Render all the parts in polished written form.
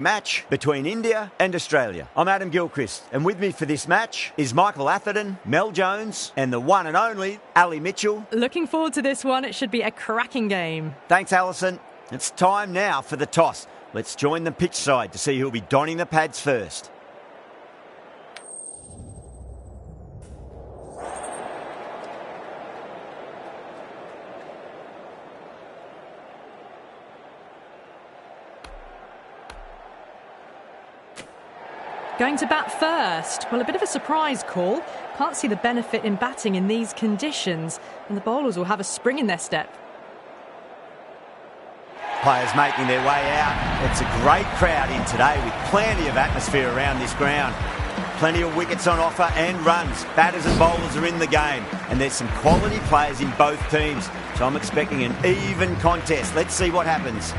Match between India and Australia. I'm Adam Gilchrist, and with me for this match is Michael Atherton, Mel Jones, and the one and only Ali Mitchell. Looking forward to this one. It should be a cracking game. Thanks, Alison. It's time now for the toss. Let's join the pitch side to see who'll be donning the pads first. Going to bat first. Well, a bit of a surprise call. Can't see the benefit in batting in these conditions. And the bowlers will have a spring in their step. Players making their way out. It's a great crowd in today with plenty of atmosphere around this ground. Plenty of wickets on offer and runs. Batters and bowlers are in the game. And there's some quality players in both teams. So I'm expecting an even contest. Let's see what happens.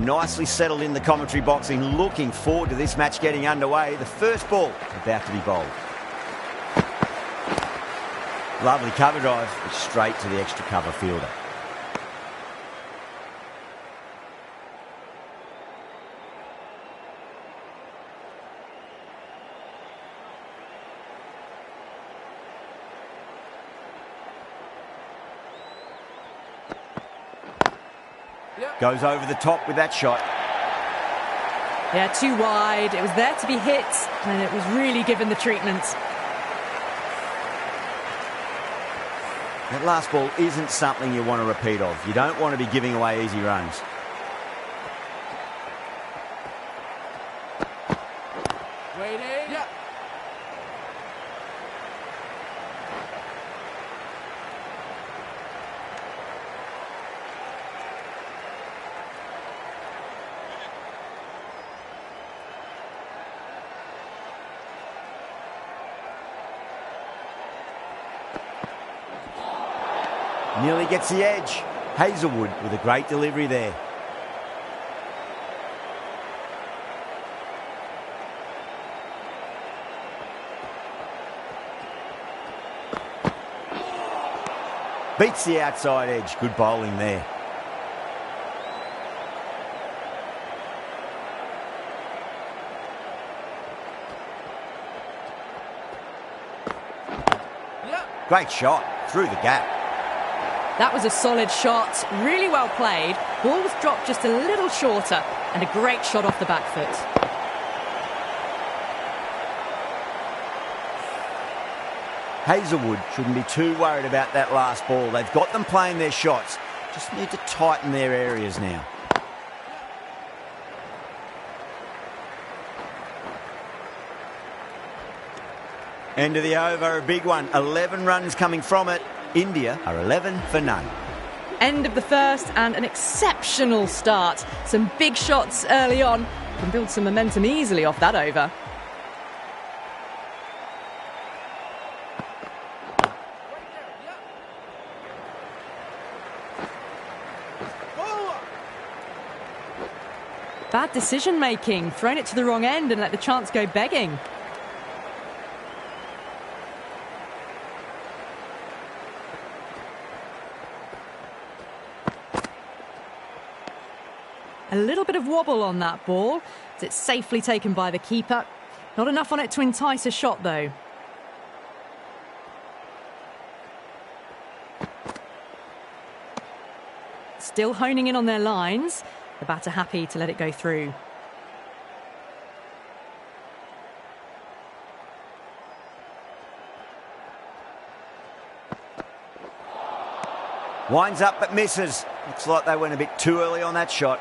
Nicely settled in the commentary box and looking forward to this match getting underway. The first ball about to be bowled. Lovely cover drive, but straight to the extra cover fielder. Goes over the top with that shot. Yeah, too wide. It was there to be hit, and it was really given the treatment. That last ball isn't something you want to repeat of. You don't want to be giving away easy runs. Waiting. Yeah. Nearly gets the edge. Hazelwood with a great delivery there. Beats the outside edge. Good bowling there. Great shot through the gap. That was a solid shot, really well played. Ball was dropped just a little shorter, and a great shot off the back foot. Hazelwood shouldn't be too worried about that last ball. They've got them playing their shots. Just need to tighten their areas now. End of the over, a big one. 11 runs coming from it. India are 11 for none. End of the first and an exceptional start. Some big shots early on. Can build some momentum easily off that over. Bad decision making. Thrown it to the wrong end and let the chance go begging. A little bit of wobble on that ball. It's safely taken by the keeper. Not enough on it to entice a shot, though. Still honing in on their lines. The batter happy to let it go through. Winds up but misses. Looks like they went a bit too early on that shot.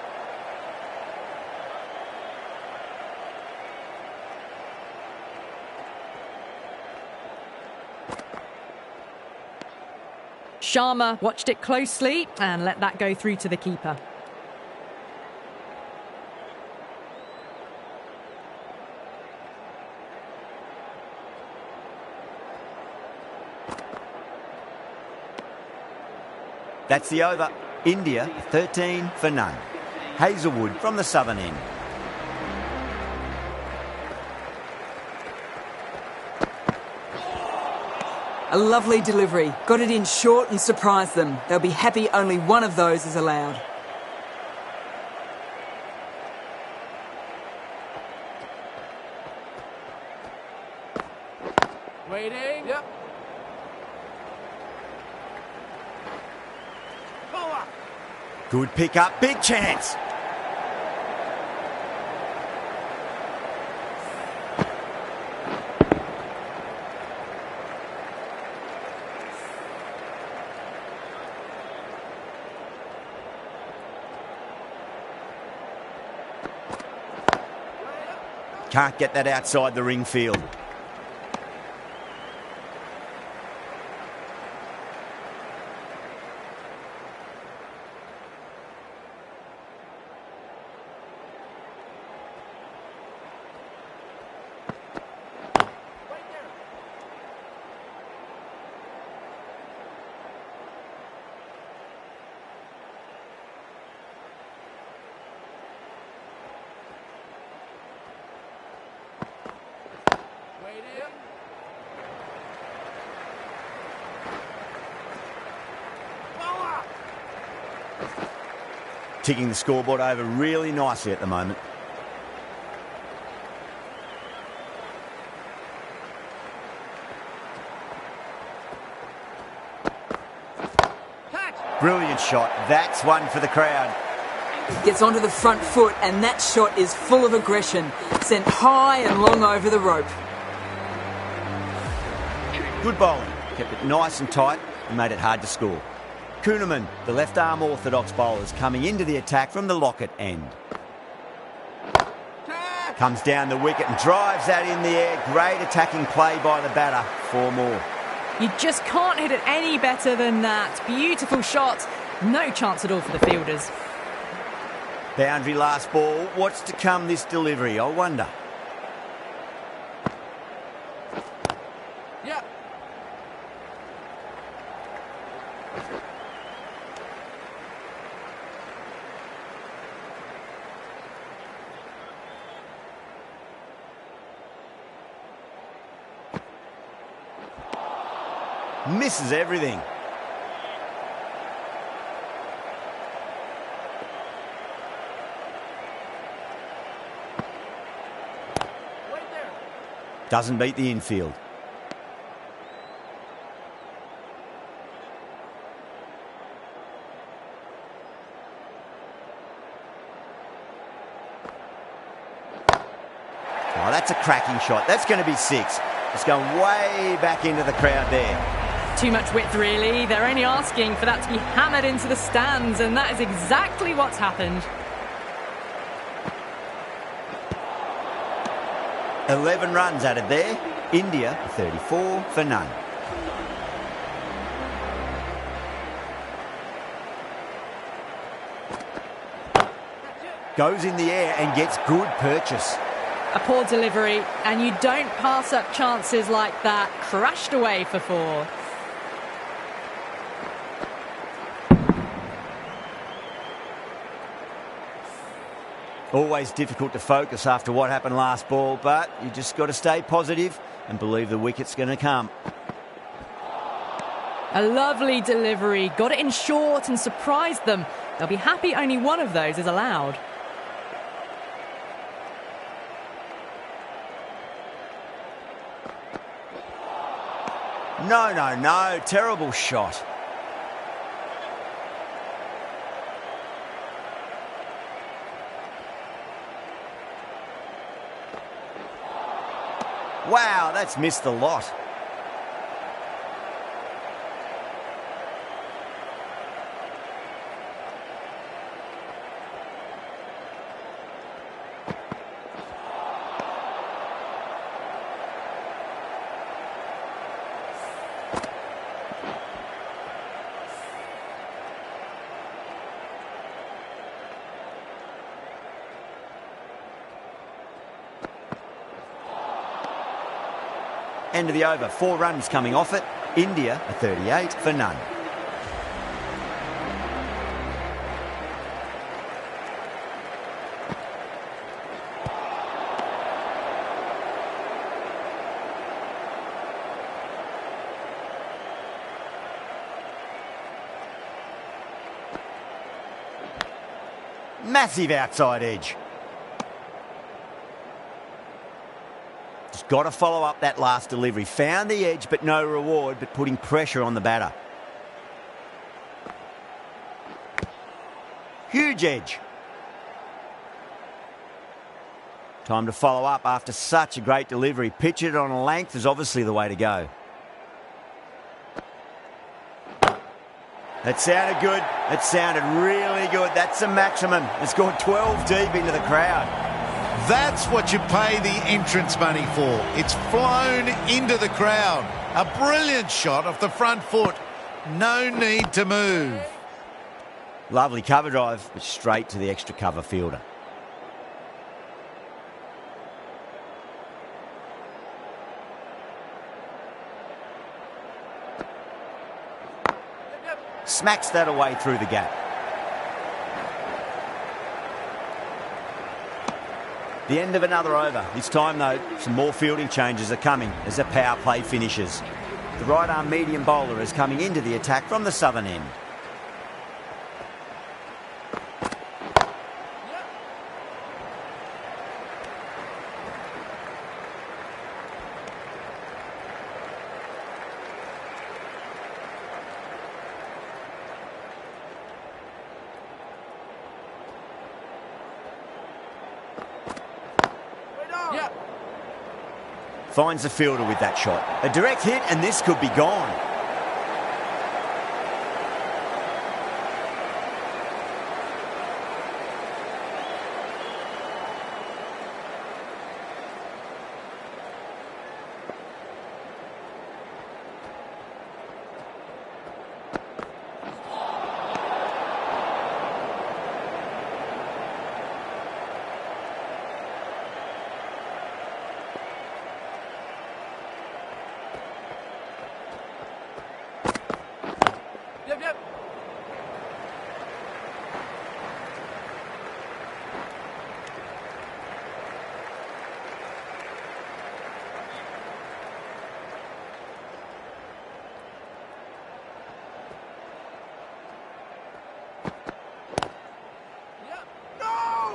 Sharma watched it closely and let that go through to the keeper. That's the over. India 13 for none. Hazelwood from the southern end. A lovely delivery. Got it in short and surprised them. They'll be happy only one of those is allowed. Waiting. Yep. Forward. Good pick up, big chance. Can't get that outside the ring field. Ticking the scoreboard over really nicely at the moment. Brilliant shot. That's one for the crowd. Gets onto the front foot and that shot is full of aggression. Sent high and long over the rope. Good bowling. Kept it nice and tight and made it hard to score. Kuhnemann, the left-arm orthodox bowler, is coming into the attack from the Lockett end. Comes down the wicket and drives that in the air. Great attacking play by the batter. 4 more. You just can't hit it any better than that. Beautiful shot. No chance at all for the fielders. Boundary last ball. What's to come this delivery, I wonder? Yep. Misses everything. Wait there. Doesn't beat the infield. Oh, that's a cracking shot. That's going to be 6. It's going way back into the crowd there. Too much width, really. They're only asking for that to be hammered into the stands, and that is exactly what's happened. 11 runs added there. India 34 for none. Goes in the air and gets good purchase. A poor delivery, and you don't pass up chances like that. Crashed away for 4. Always difficult to focus after what happened last ball, but you just got to stay positive and believe the wicket's going to come. A lovely delivery. Got it in short and surprised them. They'll be happy only one of those is allowed. No. Terrible shot. Wow, that's missed the lot. End of the over. 4 runs coming off it. India are 38 for none. Massive outside edge. Just got to follow up that last delivery. Found the edge, but no reward, but putting pressure on the batter. Huge edge. Time to follow up after such a great delivery. Pitch it on a length is obviously the way to go. That sounded good. It sounded really good. That's the maximum. It's gone 12 deep into the crowd. That's what you pay the entrance money for. It's flown into the crowd. A brilliant shot off the front foot. No need to move. Lovely cover drive, but straight to the extra cover fielder. Smacks that away through the gap. The end of another over. This time, though, some more fielding changes are coming as the power play finishes. The right-arm medium bowler is coming into the attack from the southern end. Finds the fielder with that shot. A direct hit and this could be gone.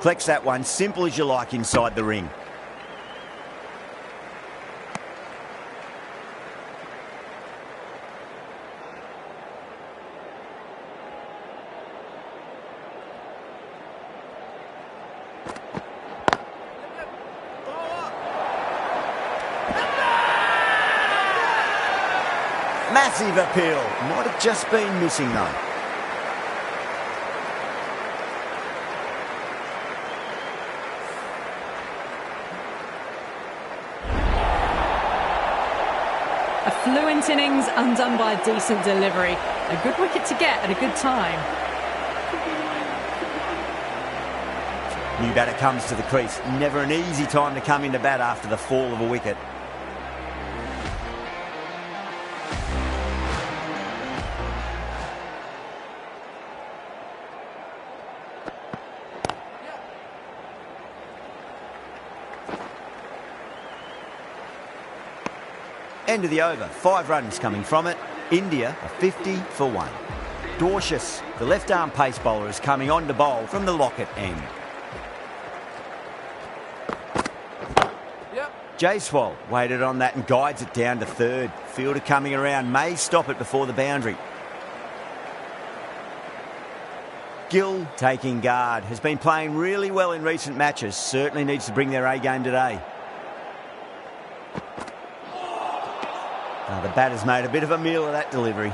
Flex that one, simple as you like inside the ring. Massive appeal. Might have just been missing though. A fluent innings undone by a decent delivery. A good wicket to get at a good time. New batter comes to the crease. Never an easy time to come into bat after the fall of a wicket. End of the over. 5 runs coming from it. India a 50 for 1. Dorcius, the left-arm pace bowler, is coming on to bowl from the Lockett end. Jaiswal waited on that and guides it down to third. Fielder coming around may stop it before the boundary. Gill taking guard. Has been playing really well in recent matches. Certainly needs to bring their A game today. The batter's made a bit of a meal of that delivery.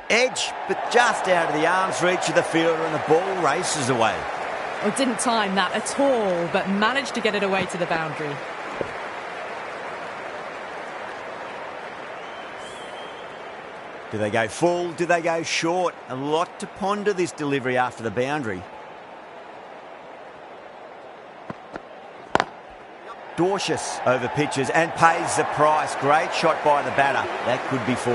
Edge, but just out of the arm's reach of the fielder and the ball races away. Well, didn't time that at all, but managed to get it away to the boundary. Do they go full? Do they go short? A lot to ponder this delivery after the boundary. Dorcious over pitches and pays the price. Great shot by the batter. That could be 4.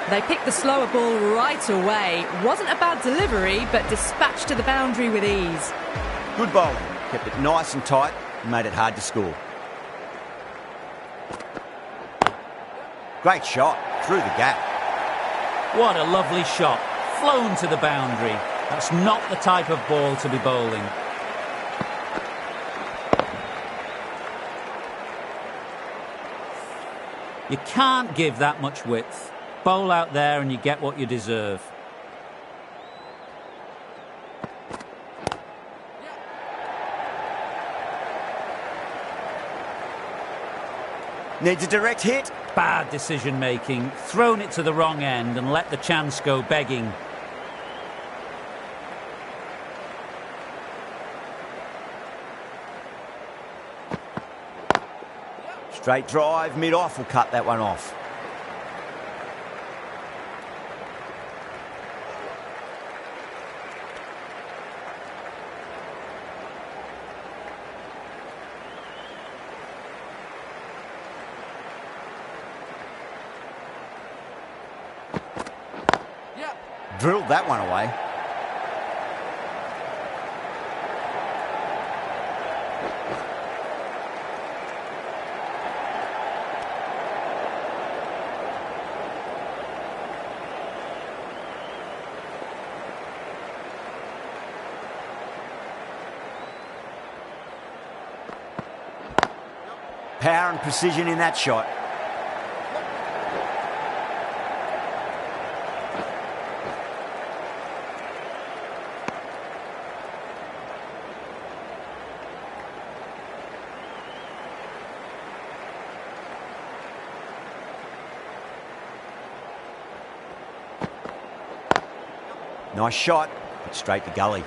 They picked the slower ball right away. Wasn't a bad delivery, but dispatched to the boundary with ease. Good bowling. Kept it nice and tight and made it hard to score. Great shot through the gap. What a lovely shot. Flown to the boundary. That's not the type of ball to be bowling. You can't give that much width. Bowl out there and you get what you deserve. Needs a direct hit. Bad decision making. Thrown it to the wrong end and let the chance go begging. Straight drive, mid-off will cut that one off. Drilled that one away. Power and precision in that shot. Nice shot, but straight to gully.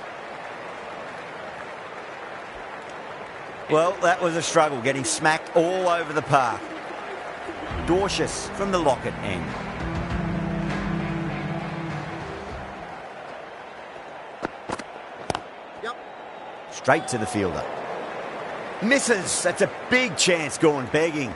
Well, that was a struggle, getting smacked all over the park. Dorcious from the Lockett end. Straight to the fielder. Misses. That's a big chance going begging.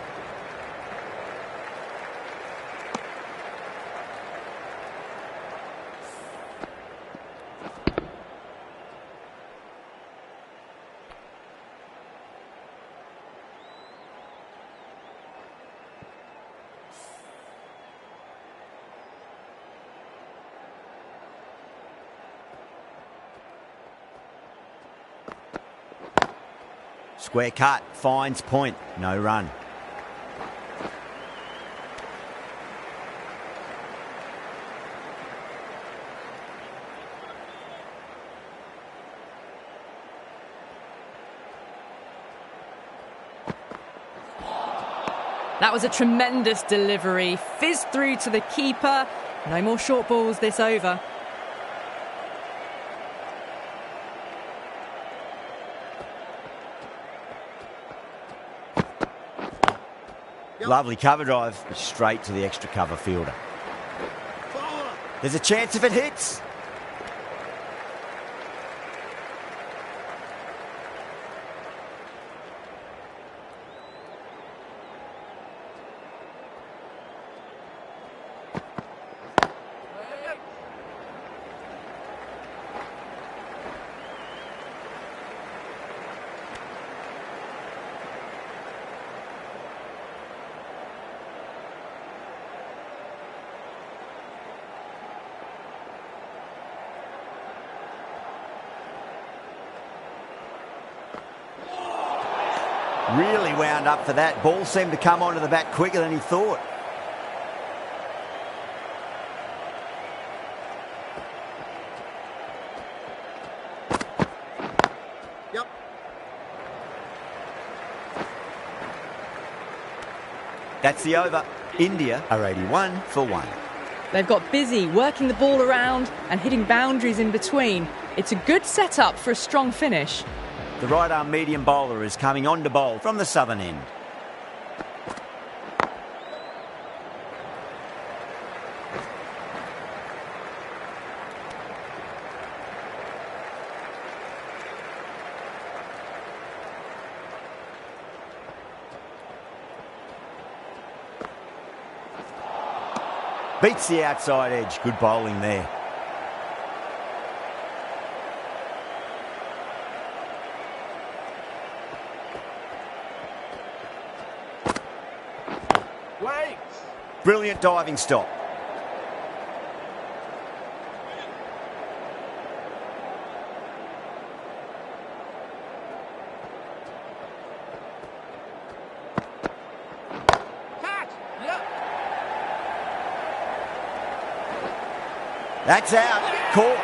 Square cut, finds point, no run. That was a tremendous delivery. Fizzed through to the keeper. No more short balls this over. Lovely cover drive, straight to the extra cover fielder. There's a chance if it hits. Really wound up for that. Ball seemed to come onto the bat quicker than he thought. Yep. That's the over. India are 81 for 1. They've got busy working the ball around and hitting boundaries in between. It's a good setup for a strong finish. The right arm medium bowler is coming on to bowl from the southern end. Beats the outside edge. Good bowling there. Wait. Brilliant diving stop. Catch. Yep. That's out. Caught.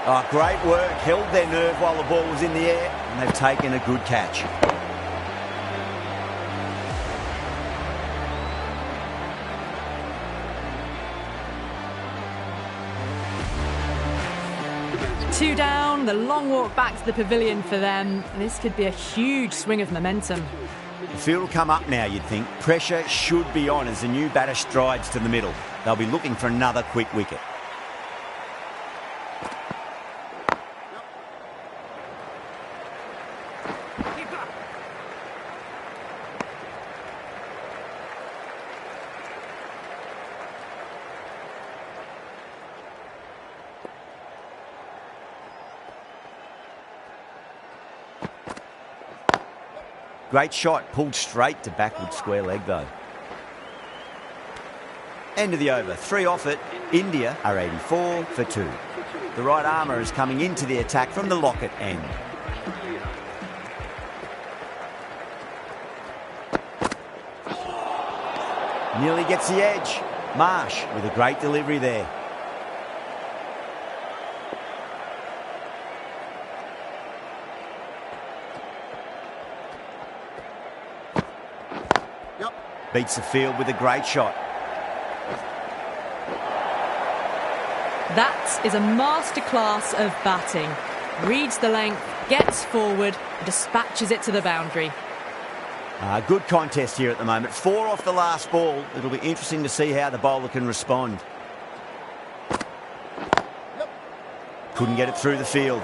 Oh, great work. Held their nerve while the ball was in the air, and they've taken a good catch. Two down, the long walk back to the pavilion for them. This could be a huge swing of momentum. The field will come up now, you'd think. Pressure should be on as the new batter strides to the middle. They'll be looking for another quick wicket. Great shot, pulled straight to backward square leg though. End of the over, 3 off it. India are 84 for 2. The right armour is coming into the attack from the Lockett end. Nearly gets the edge. Marsh with a great delivery there. Beats the field with a great shot. That is a masterclass of batting. Reads the length, gets forward, and dispatches it to the boundary. Good contest here at the moment. 4 off the last ball. It'll be interesting to see how the bowler can respond. Couldn't get it through the field.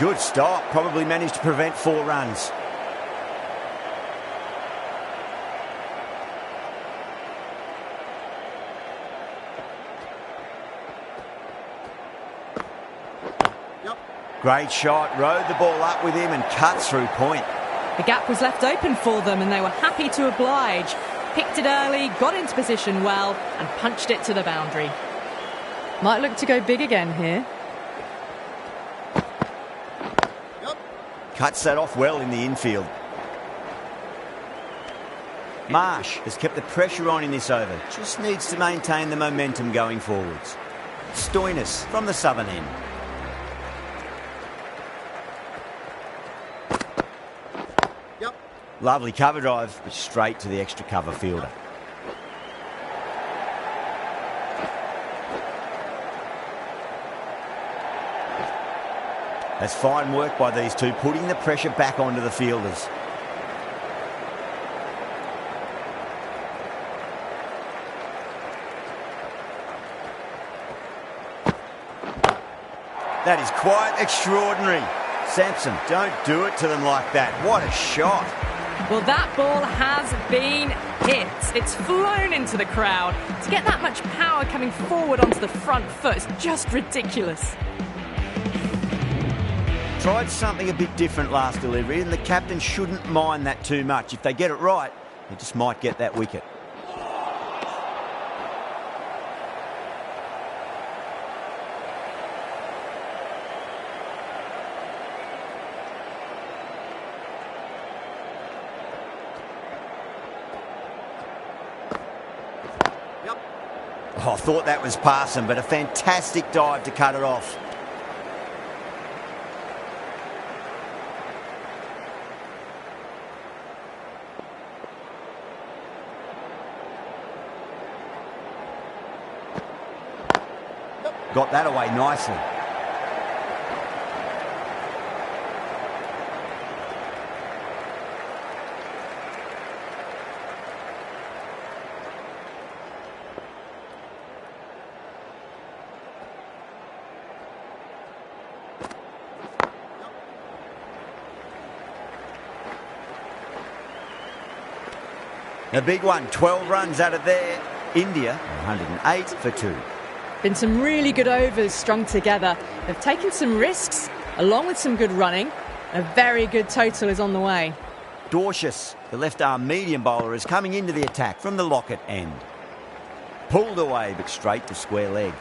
Good stop. Probably managed to prevent 4 runs. Great shot. Rode the ball up with him and cut through point. The gap was left open for them and they were happy to oblige. Picked it early, got into position well and punched it to the boundary. Might look to go big again here. Cuts that off well in the infield. Marsh has kept the pressure on in this over. Just needs to maintain the momentum going forwards. Stoinis from the southern end. Lovely cover drive, but straight to the extra cover fielder. That's fine work by these two, putting the pressure back onto the fielders. That is quite extraordinary. Sampson, don't do it to them like that. What a shot. Well, that ball has been hit. It's flown into the crowd. To get that much power coming forward onto the front foot is just ridiculous. tried something a bit different last delivery, and the captain shouldn't mind that too much. If they get it right, they just might get that wicket. Oh, I thought that was passing, but a fantastic dive to cut it off. Got that away nicely. A big one, 12 runs out of there. India, 108 for 2. Been some really good overs strung together. They've taken some risks, along with some good running. A very good total is on the way. Dorcius, the left-arm medium bowler, is coming into the attack from the Lockett end. Pulled away, but straight to square leg.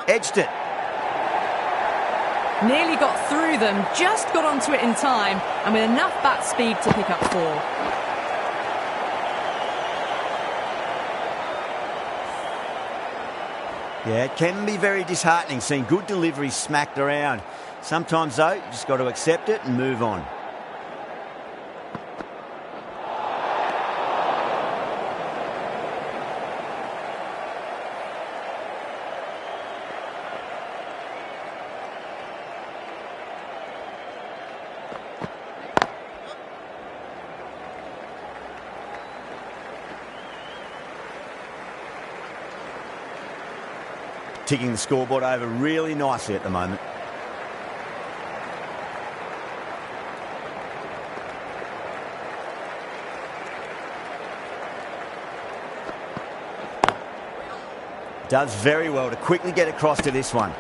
Edged it. Nearly got through them, just got onto it in time, and with enough bat speed to pick up 4. Yeah, it can be very disheartening seeing good deliveries smacked around. Sometimes, though, you just got to accept it and move on. Ticking the scoreboard over really nicely at the moment. Does very well to quickly get across to this one.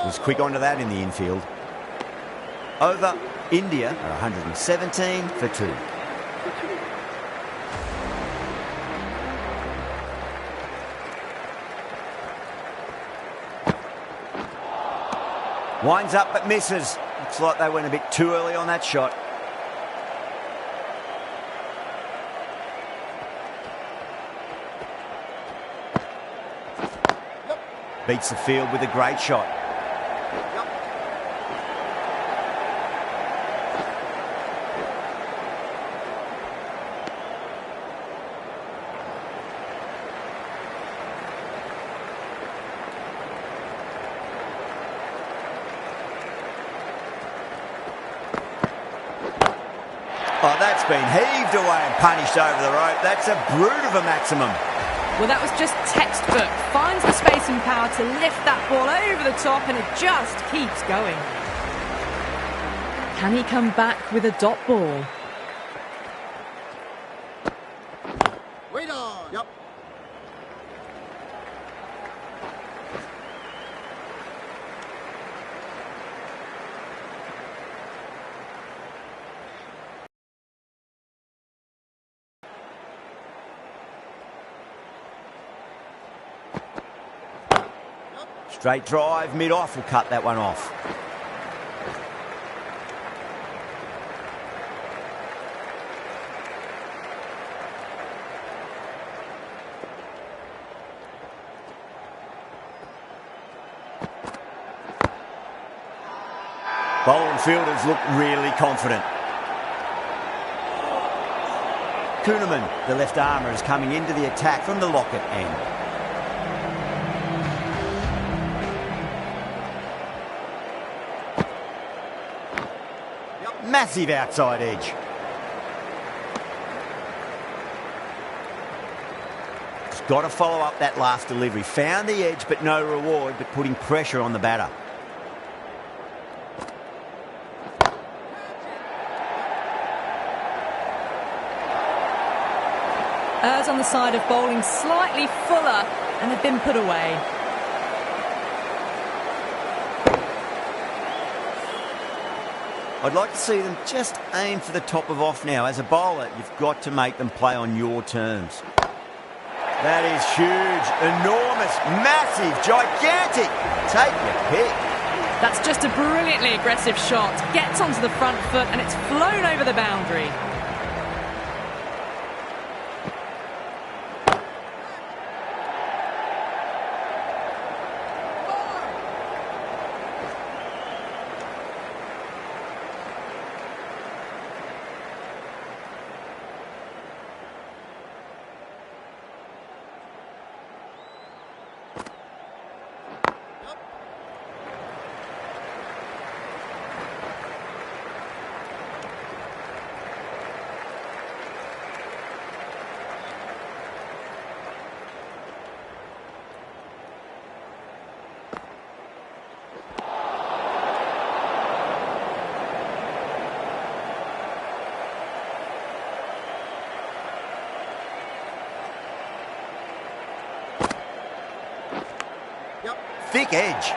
Was quick onto that in the infield. Over India are 117 for 2. Winds up but misses. Looks like they went a bit too early on that shot. Beats the field with a great shot. Oh, that's been heaved away and punished over the rope. That's a brute of a maximum. Well, that was just textbook. Finds the space and power to lift that ball over the top, and it just keeps going. Can he come back with a dot ball? Wait on. Yep. Straight drive, mid-off will cut that one off. Bowler and fielders look really confident. Kuhnemann, the left armour, is coming into the attack from the Lockett end. Massive outside edge. He's got to follow up that last delivery. Found the edge, but no reward, but putting pressure on the batter. Errs on the side of bowling slightly fuller, and they've been put away. I'd like to see them just aim for the top of off now. As a bowler, you've got to make them play on your terms. That is huge, enormous, massive, gigantic. Take your pick. That's just a brilliantly aggressive shot. Gets onto the front foot and it's flown over the boundary. Thick edge.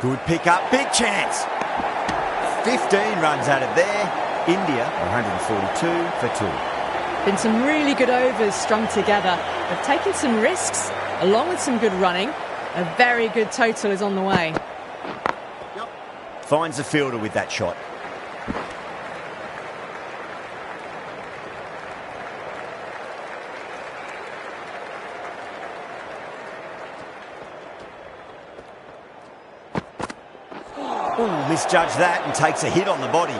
Good pick up, big chance. 15 runs out of there. India 142 for 2. Been some really good overs strung together. They've taken some risks, along with some good running. A very good total is on the way. Finds the fielder with that shot. Ooh, misjudged that and takes a hit on the body.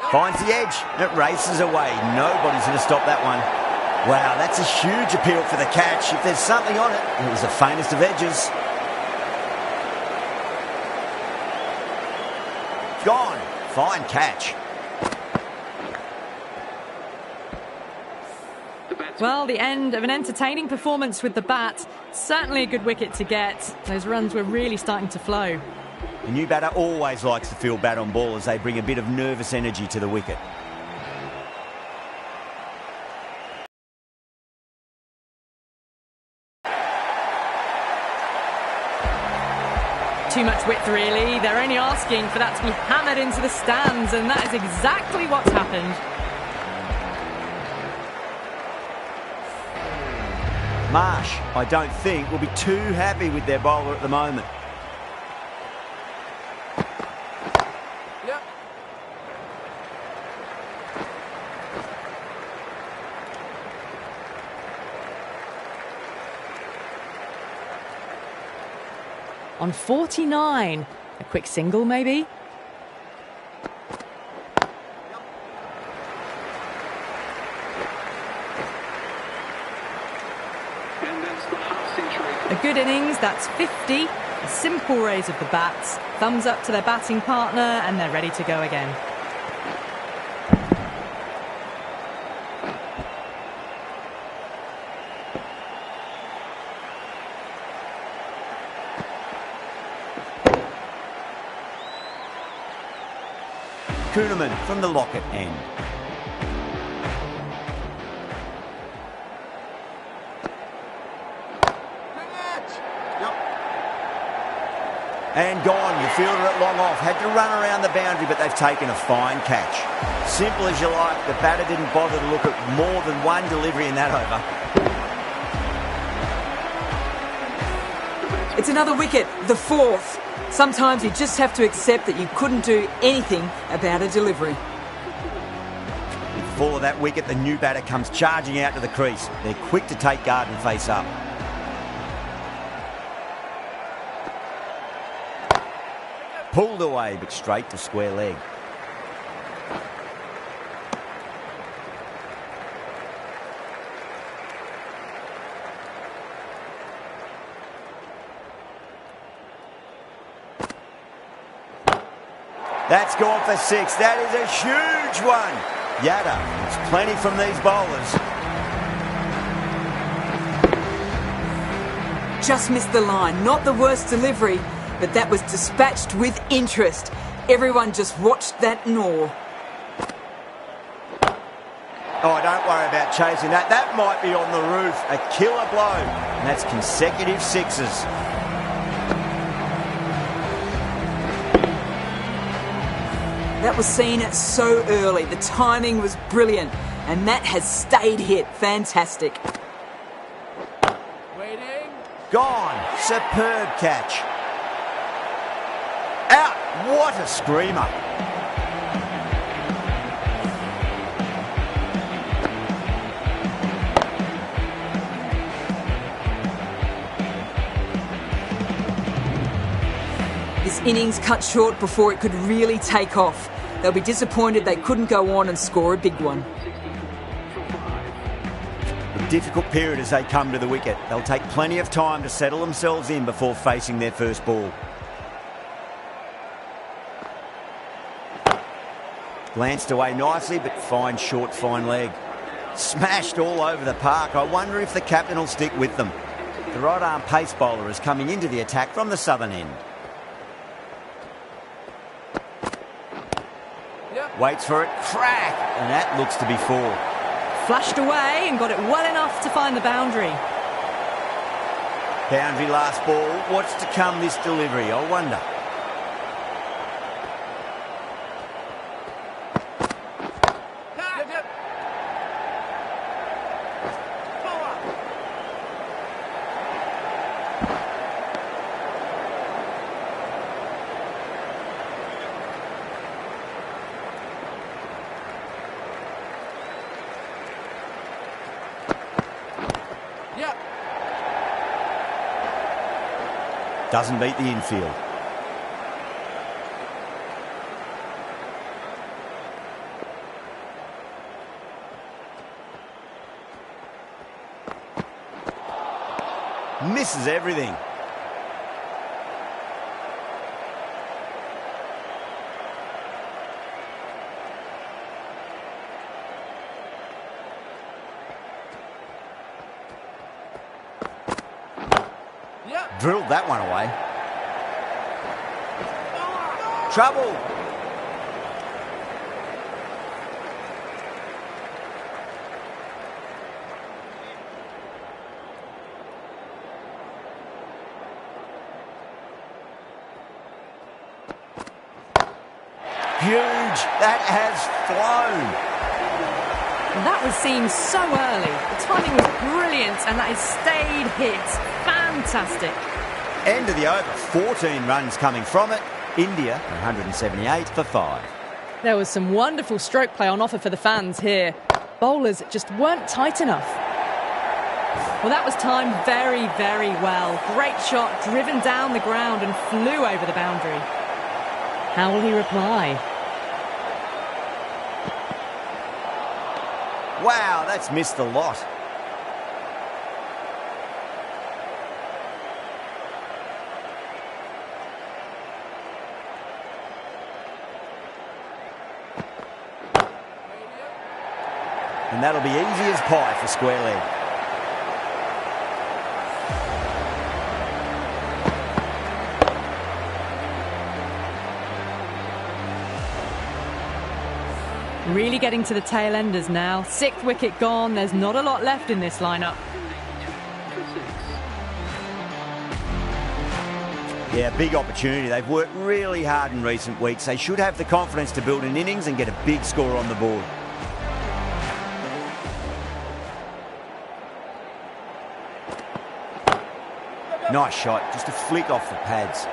Finds the edge. It races away. Nobody's going to stop that one. Wow, that's a huge appeal for the catch. If there's something on it, it was the faintest of edges. Gone. Fine catch. Well, the end of an entertaining performance with the bat. Certainly a good wicket to get. Those runs were really starting to flow. The new batter always likes to field bat on ball as they bring a bit of nervous energy to the wicket. Too much width, really. They're only asking for that to be hammered into the stands, and that is exactly what's happened. Marsh, I don't think, will be too happy with their bowler at the moment. Yep. On 49. A quick single, maybe? A good innings, that's 50. A simple raise of the bats. Thumbs up to their batting partner, and they're ready to go again. Kuhnemann from the Lockett end. And gone. You fielder it long off. Had to run around the boundary, but they've taken a fine catch. Simple as you like. The batter didn't bother to look at more than one delivery in that over. It's another wicket, the fourth. Sometimes you just have to accept that you couldn't do anything about a delivery. Before that wicket, the new batter comes charging out to the crease. They're quick to take guard and face up. Pulled away, but straight to square leg. That's gone for 6. That is a huge one. Yada, there's plenty from these bowlers. Just missed the line. Not the worst delivery, but that was dispatched with interest. Everyone just watched that gnaw. Oh, don't worry about chasing that. That might be on the roof. A killer blow. And that's consecutive 6s. That was seen so early. The timing was brilliant, and that has stayed hit. Fantastic. Waiting. Gone. Superb catch. Out. What a screamer. This innings cut short before it could really take off. They'll be disappointed they couldn't go on and score a big one. A difficult period as they come to the wicket. They'll take plenty of time to settle themselves in before facing their first ball. Glanced away nicely, but fine short, fine leg. Smashed all over the park. I wonder if the captain will stick with them. The right arm pace bowler is coming into the attack from the southern end. Waits for it, crack, and that looks to be 4. Flashed away and got it well enough to find the boundary. Boundary last ball. What's to come this delivery, I wonder. Doesn't beat the infield. Misses everything. Drilled that one away. Trouble. Huge. That has flown. That was seen so early. The timing was brilliant and that has stayed hit. Fantastic. End of the over. 14 runs coming from it. India 178 for 5. There was some wonderful stroke play on offer for the fans here. Bowlers just weren't tight enough. Well, that was timed very, very well. Great shot, driven down the ground and flew over the boundary. How will he reply? Wow, that's missed a lot. And that'll be easy as pie for square leg. Really getting to the tail enders now. 6th wicket gone. There's not a lot left in this lineup. Yeah, big opportunity. They've worked really hard in recent weeks. They should have the confidence to build an innings and get a big score on the board. Nice shot, just a flick off the pads.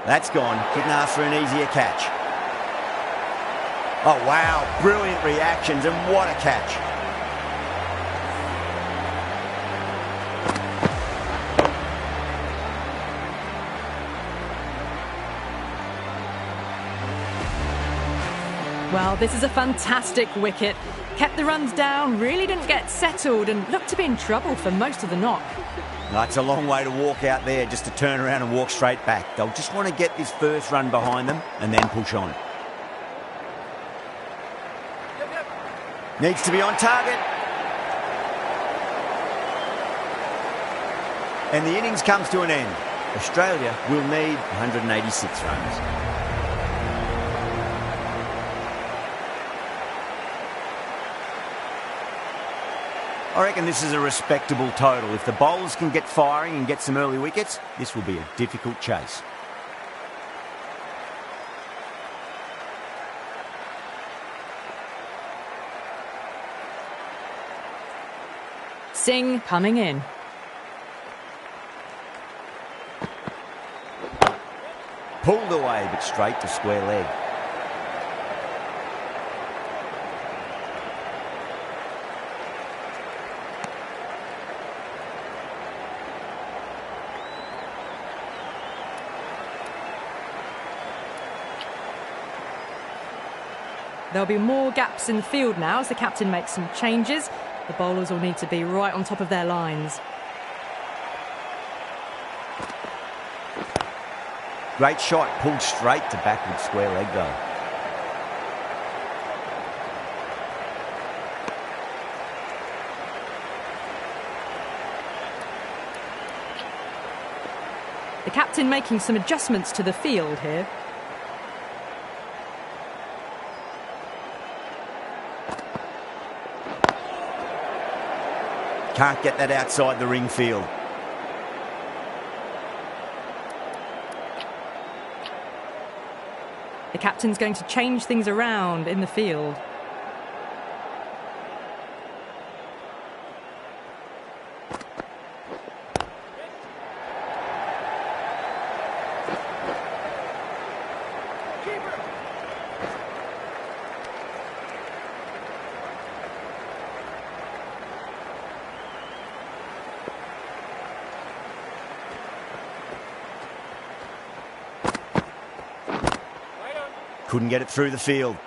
That's gone. Couldn't ask for an easier catch. Oh, wow. Brilliant reactions, and what a catch. Well, this is a fantastic wicket. Kept the runs down, really didn't get settled, and looked to be in trouble for most of the knock. That's a long way to walk out there just to turn around and walk straight back. They'll just want to get this first run behind them and then push on. Needs to be on target. And the innings comes to an end. Australia will need 186 runs. I reckon this is a respectable total. If the bowlers can get firing and get some early wickets, this will be a difficult chase. Singh coming in. Pulled away, but straight to square leg. There'll be more gaps in the field now as the captain makes some changes. The bowlers will need to be right on top of their lines. Great shot, pulled straight to backward square leg though. The captain making some adjustments to the field here. Can't get that outside the ring field. The captain's going to change things around in the field. Couldn't get it through the field.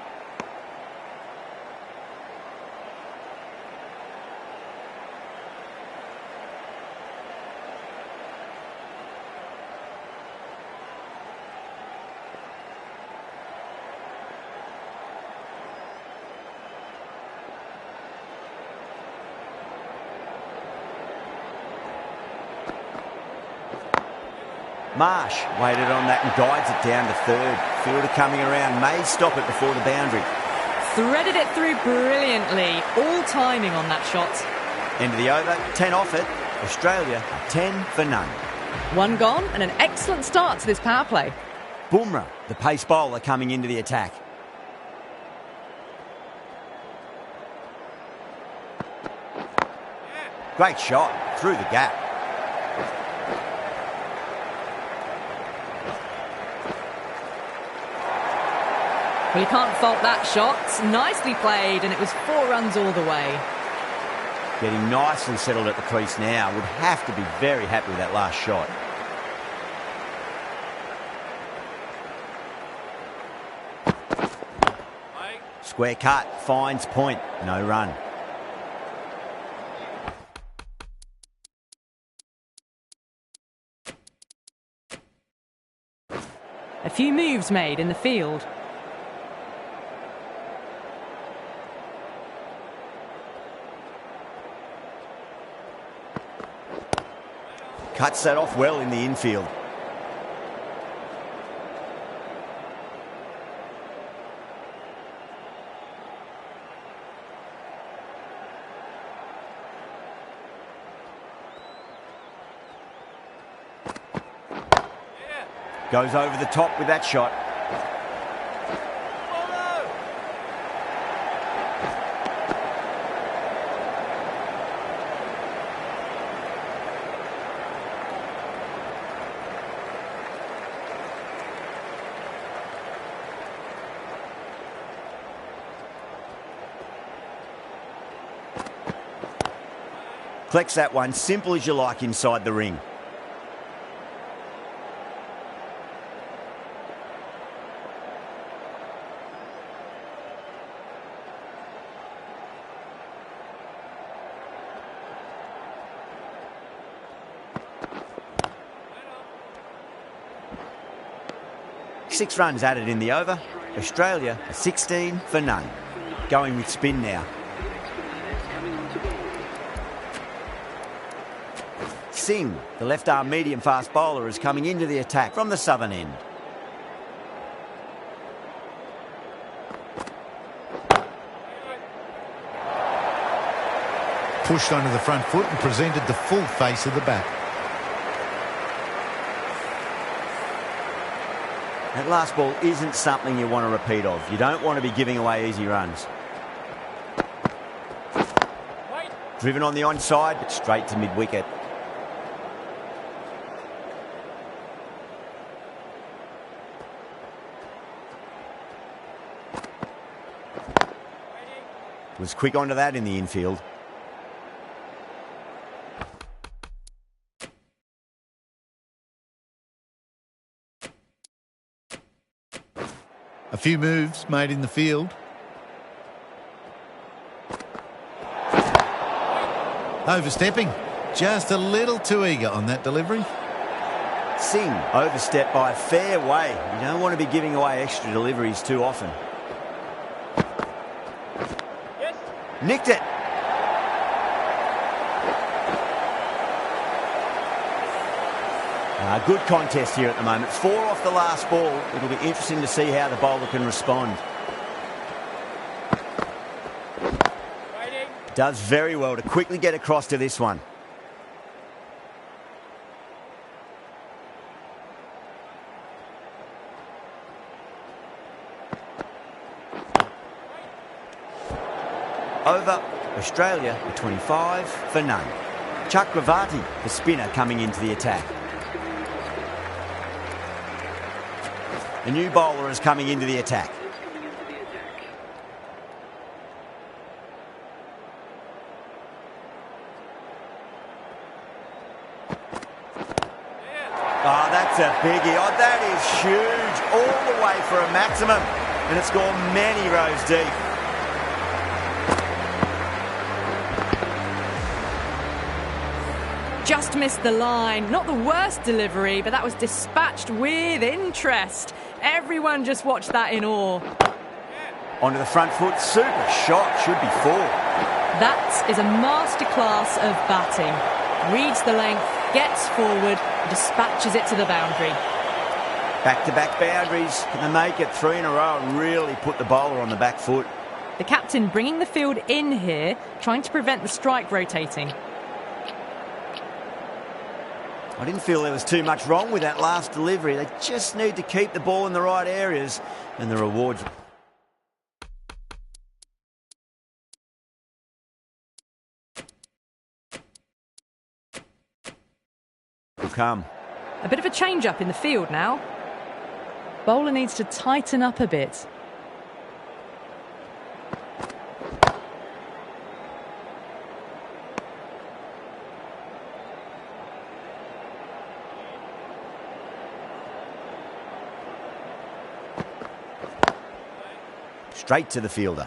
Marsh waited on that and guides it down to third. Fielder coming around, may stop it before the boundary. Threaded it through brilliantly. All timing on that shot. End of the over, 10 off it. Australia are 10 for none. One gone and an excellent start to this power play. Bumrah, the pace bowler, coming into the attack. Great shot, through the gap. Well, you can't fault that shot. Nicely played, and it was 4 runs all the way. Getting nicely settled at the crease now. Would have to be very happy with that last shot. Square cut, finds point, no run. A few moves made in the field. Cuts that off well in the infield. Goes over the top with that shot. Collects that one, simple as you like inside the ring. Six runs added in the over. Australia 16 for none. Going with spin now. Singh, the left-arm medium-fast bowler, is coming into the attack from the southern end. Pushed onto the front foot and presented the full face of the bat. That last ball isn't something you want to repeat of. You don't want to be giving away easy runs. Driven on the onside, but straight to mid-wicket. Was quick onto that in the infield. A few moves made in the field. Overstepping. Just a little too eager on that delivery. Singh overstepped by a fair way. You don't want to be giving away extra deliveries too often. Yes. Nicked it. Good contest here at the moment. 4 off the last ball. It'll be interesting to see how the bowler can respond. Does very well to quickly get across to this one. Over. Australia at 25 for none. Chakravarti, the spinner, coming into the attack. The new bowler is coming into the attack. Oh, that's a biggie. Oh, that is huge. All the way for a maximum. And it's gone many rows deep. Just missed the line. Not the worst delivery, but that was dispatched with interest. Everyone just watched that in awe. Onto the front foot. Super shot. Should be 4. That is a masterclass of batting. Reads the length, gets forward, dispatches it to the boundary. Back-to-back boundaries. Can they make it 3 in a row and really put the bowler on the back foot? The captain bringing the field in here, trying to prevent the strike rotating. I didn't feel there was too much wrong with that last delivery. They just need to keep the ball in the right areas, and the rewards will come. A bit of a change-up in the field now. Bowler needs to tighten up a bit. Straight to the fielder.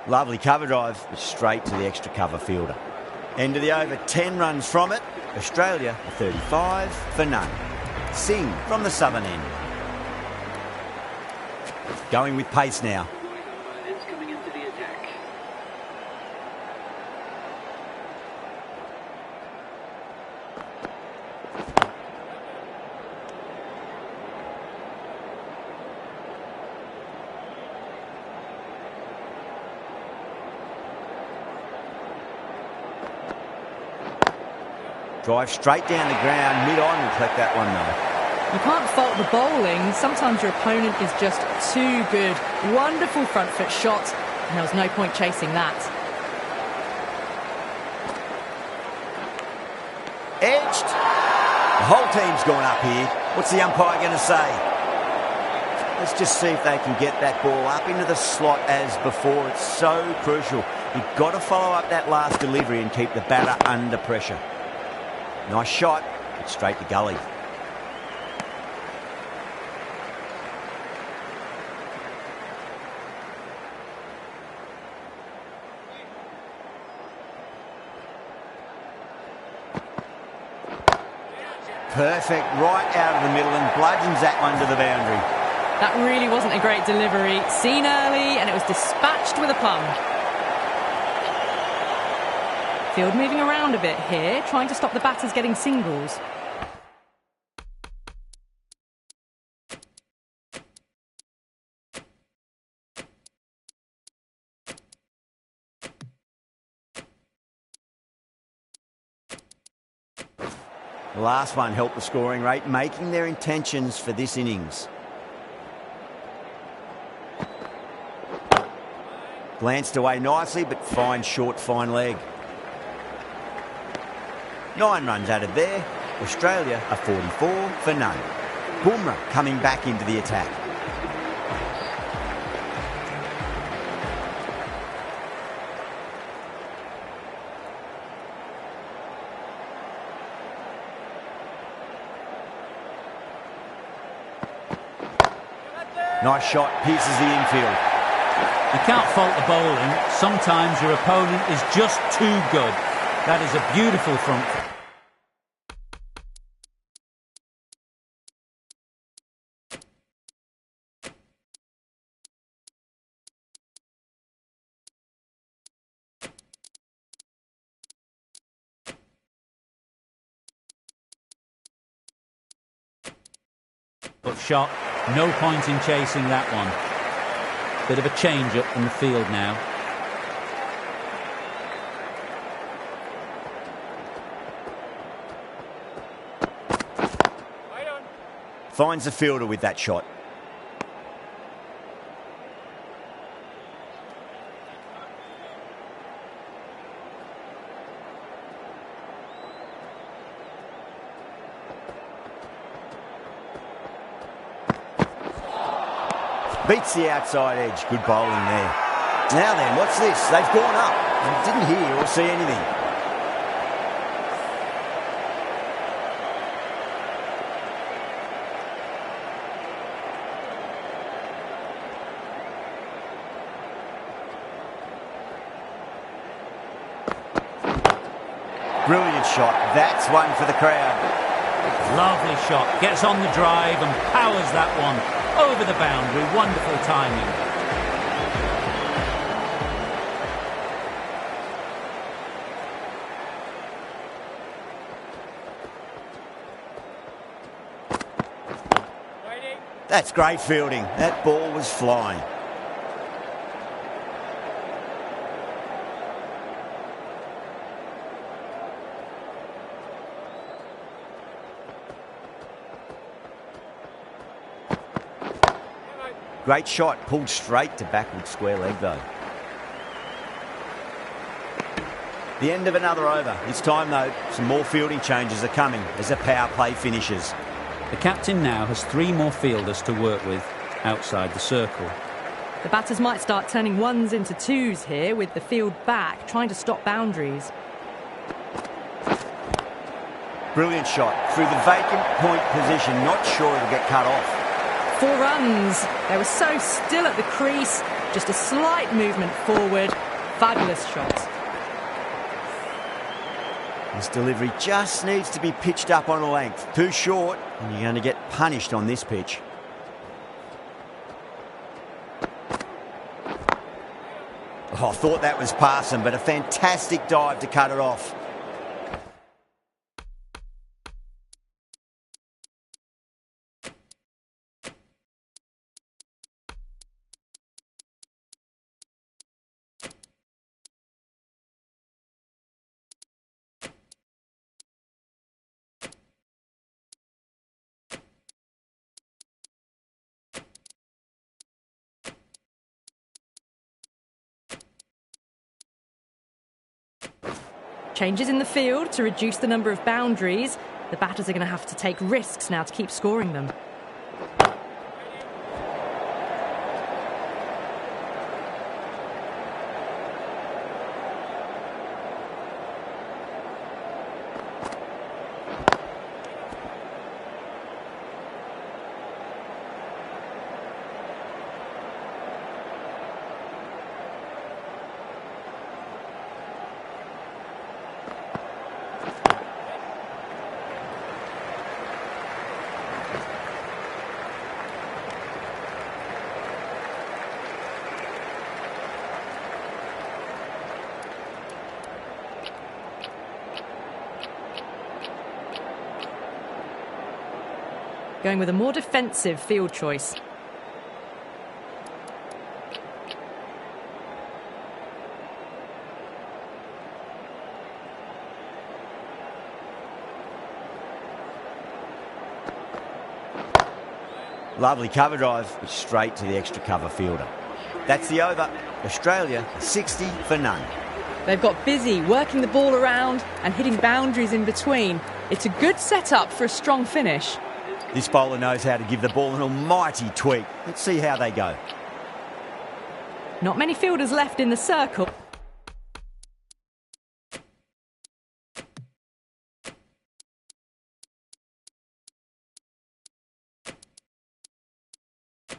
Lovely cover drive, straight to the extra cover fielder. End of the over, 10 runs from it. Australia 35 for none. Singh from the southern end. Going with pace now. Drive straight down the ground, mid-on will collect that one though. You can't fault the bowling. Sometimes your opponent is just too good. Wonderful front foot shot, and there was no point chasing that. Edged. The whole team's gone up here. What's the umpire going to say? Let's just see if they can get that ball up into the slot as before. It's so crucial. You've got to follow up that last delivery and keep the batter under pressure. Nice shot, but straight to gully. Perfect, right out of the middle and bludgeons that one to the boundary. That really wasn't a great delivery. Seen early, and it was dispatched with a plunge. Field moving around a bit here, trying to stop the batters getting singles. The last one helped the scoring rate, making their intentions for this innings. Glanced away nicely, but fine short, fine leg. 9 runs added there. Australia are 44 for none. Bumrah coming back into the attack. Nice shot, pierces the infield. You can't fault the bowling. Sometimes your opponent is just too good. That is a beautiful front. But shot, no point in chasing that one. Bit of a change up in the field now. Finds the fielder with that shot. Beats the outside edge. Good bowling there. Now then, what's this? They've gone up and didn't hear or see anything. Brilliant shot. That's one for the crowd. Lovely shot. Gets on the drive and powers that one over the boundary. Wonderful timing. That's great fielding. That ball was flying. Great shot, pulled straight to backward square leg though. The end of another over. It's time though, some more fielding changes are coming as the power play finishes. The captain now has 3 more fielders to work with outside the circle. The batters might start turning ones into twos here with the field back, trying to stop boundaries. Brilliant shot through the vacant point position. Not sure it'll get cut off. 4 runs. They were so still at the crease. Just a slight movement forward. Fabulous shot. This delivery just needs to be pitched up on a length. Too short, and you're going to get punished on this pitch. Oh, I thought that was passing, but a fantastic dive to cut it off. Changes in the field to reduce the number of boundaries. The batters are going to have to take risks now to keep scoring them. Going with a more defensive field choice. Lovely cover drive, straight to the extra cover fielder. That's the over. Australia 60 for none. They've got busy working the ball around and hitting boundaries in between. It's a good setup for a strong finish. This bowler knows how to give the ball an almighty tweak. Let's see how they go. Not many fielders left in the circle.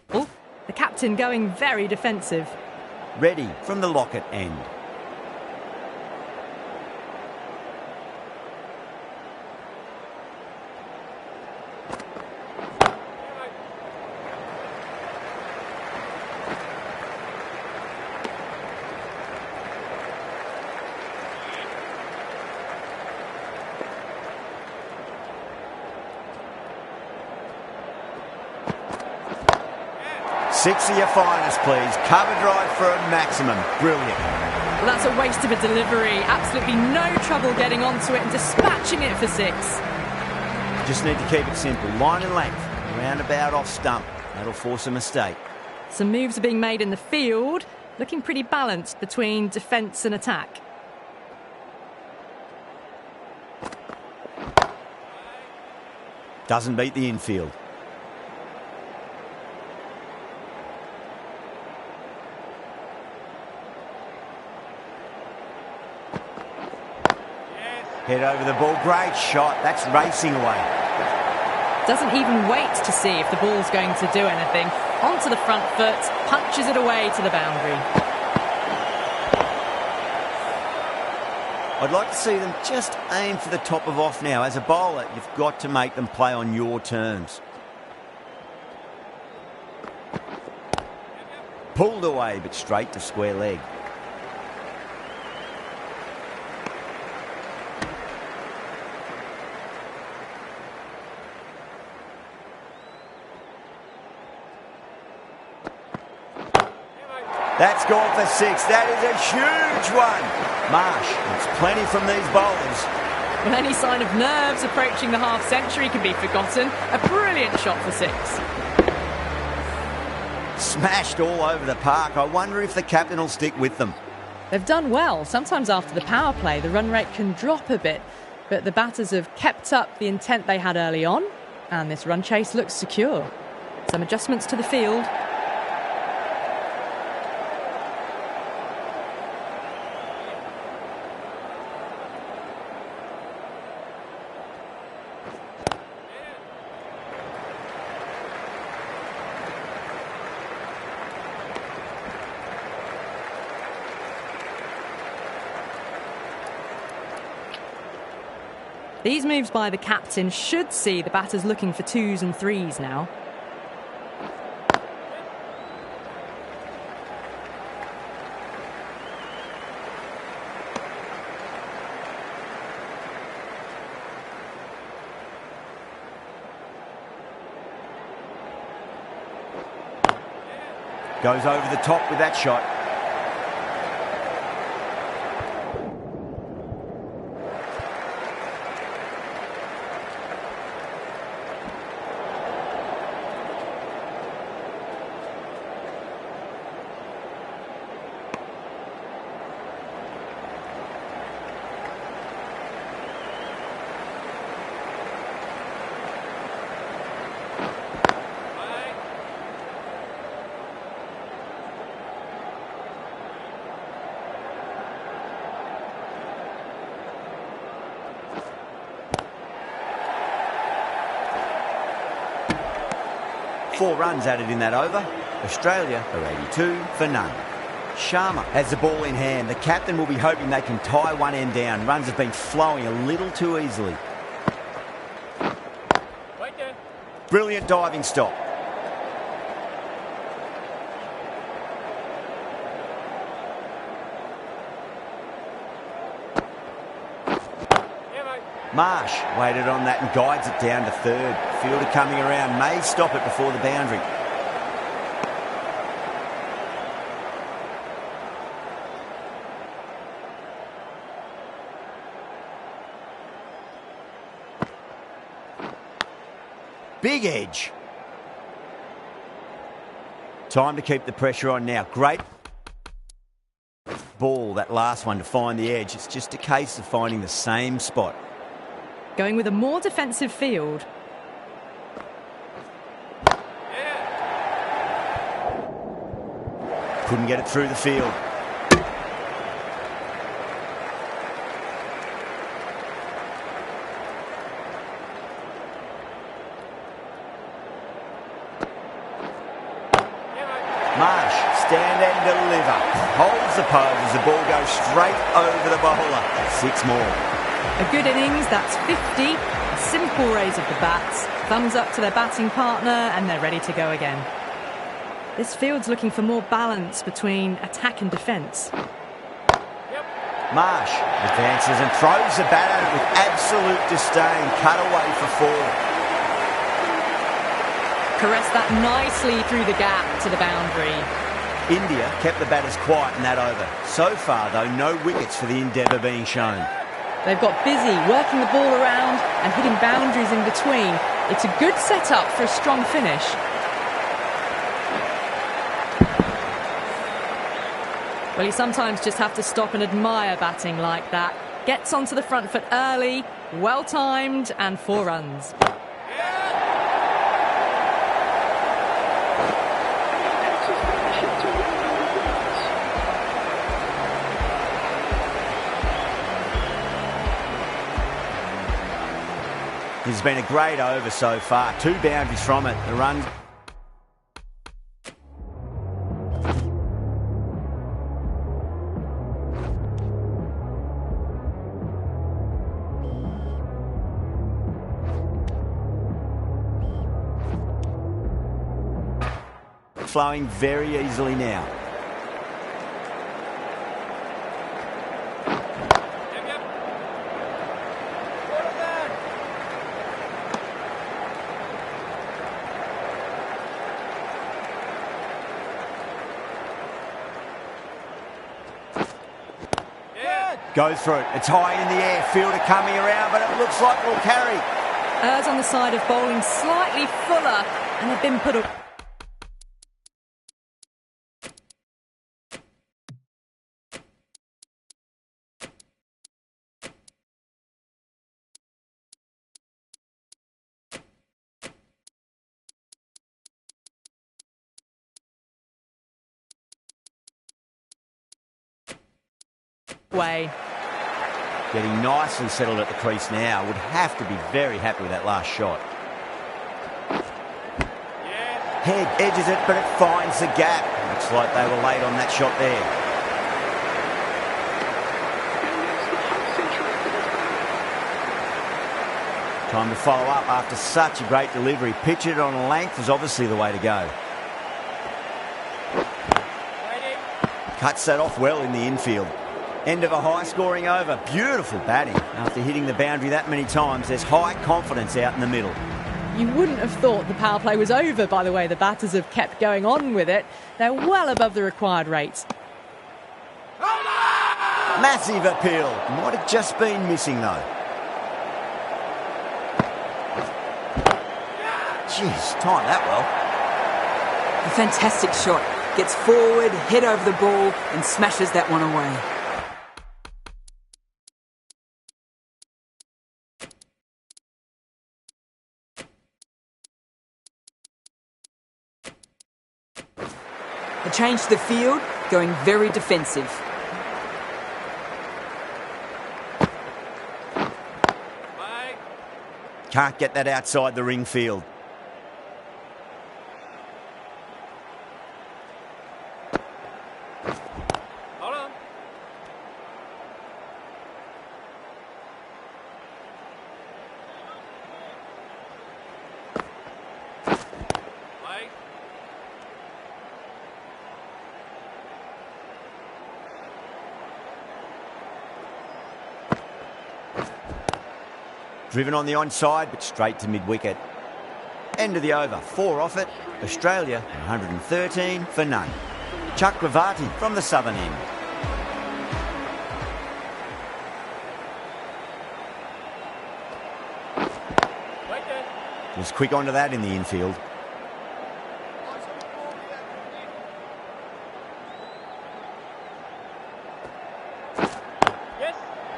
The captain going very defensive. Ready from the locket end. Six of your finest, please. Cover drive for a maximum. Brilliant. Well, that's a waste of a delivery. Absolutely no trouble getting onto it and dispatching it for six. Just need to keep it simple. Line and length. Roundabout off stump. That'll force a mistake. Some moves are being made in the field. Looking pretty balanced between defence and attack. Doesn't beat the infield. Head over the ball. Great shot. That's racing away. Doesn't even wait to see if the ball's going to do anything. Onto the front foot, punches it away to the boundary. I'd like to see them just aim for the top of off now. As a bowler, you've got to make them play on your terms. Pulled away, but straight to square leg. That's gone for six. That is a huge one. Marsh, it's plenty from these bowlers. Well, any sign of nerves approaching the half-century can be forgotten. A brilliant shot for six. Smashed all over the park. I wonder if the captain will stick with them. They've done well. Sometimes after the power play, the run rate can drop a bit. But the batters have kept up the intent they had early on. And this run chase looks secure. Some adjustments to the field. These moves by the captain should see the batters looking for twos and threes now. Goes over the top with that shot. 4 runs added in that over. Australia are 82 for none. Sharma has the ball in hand. The captain will be hoping they can tie one end down. Runs have been flowing a little too easily. Brilliant diving stop. Marsh waited on that and guides it down to third. Fielder coming around may stop it before the boundary. Big edge. Time to keep the pressure on now. Great ball, that last one, to find the edge. It's just a case of finding the same spot. Going with a more defensive field. Couldn't get it through the field. Marsh, stand and deliver. Holds the pose as the ball goes straight over the bowler. 6 more. A good innings, that's 50. A simple raise of the bats. Thumbs up to their batting partner and they're ready to go again. This field's looking for more balance between attack and defence. Marsh advances and throws the bat at it with absolute disdain. Cut away for 4. Caressed that nicely through the gap to the boundary. India kept the batters quiet in that over. So far, though, no wickets for the endeavour being shown. They've got busy working the ball around and hitting boundaries in between. It's a good setup for a strong finish. Well, you sometimes just have to stop and admire batting like that. Gets onto the front foot early, well timed, and 4 runs. This has been a great over so far. 2 boundaries from it. The runs. Flowing very easily now. Goes through it. It's high in the air. Fielder coming around, but it looks like we'll carry. Errs on the side of bowling slightly fuller, and they've been put away. Getting nicely settled at the crease now. Would have to be very happy with that last shot. Head edges it, but it finds the gap. Looks like they were late on that shot there. Time to follow up after such a great delivery. Pitch it on length is obviously the way to go. Cuts that off well in the infield. End of a high-scoring over. Beautiful batting. After hitting the boundary that many times, there's high confidence out in the middle. You wouldn't have thought the power play was over by the way the batters have kept going on with it. They're well above the required rates. Massive appeal. Might have just been missing, though. Jeez, timed that well. A fantastic shot. Gets forward, head over the ball, and smashes that one away. A change to the field, going very defensive. Can't get that outside the ring field. Driven on the onside, but straight to mid-wicket. End of the over, 4 off it. Australia, 113 for none. Chakravarti from the southern end. Was quick onto that in the infield.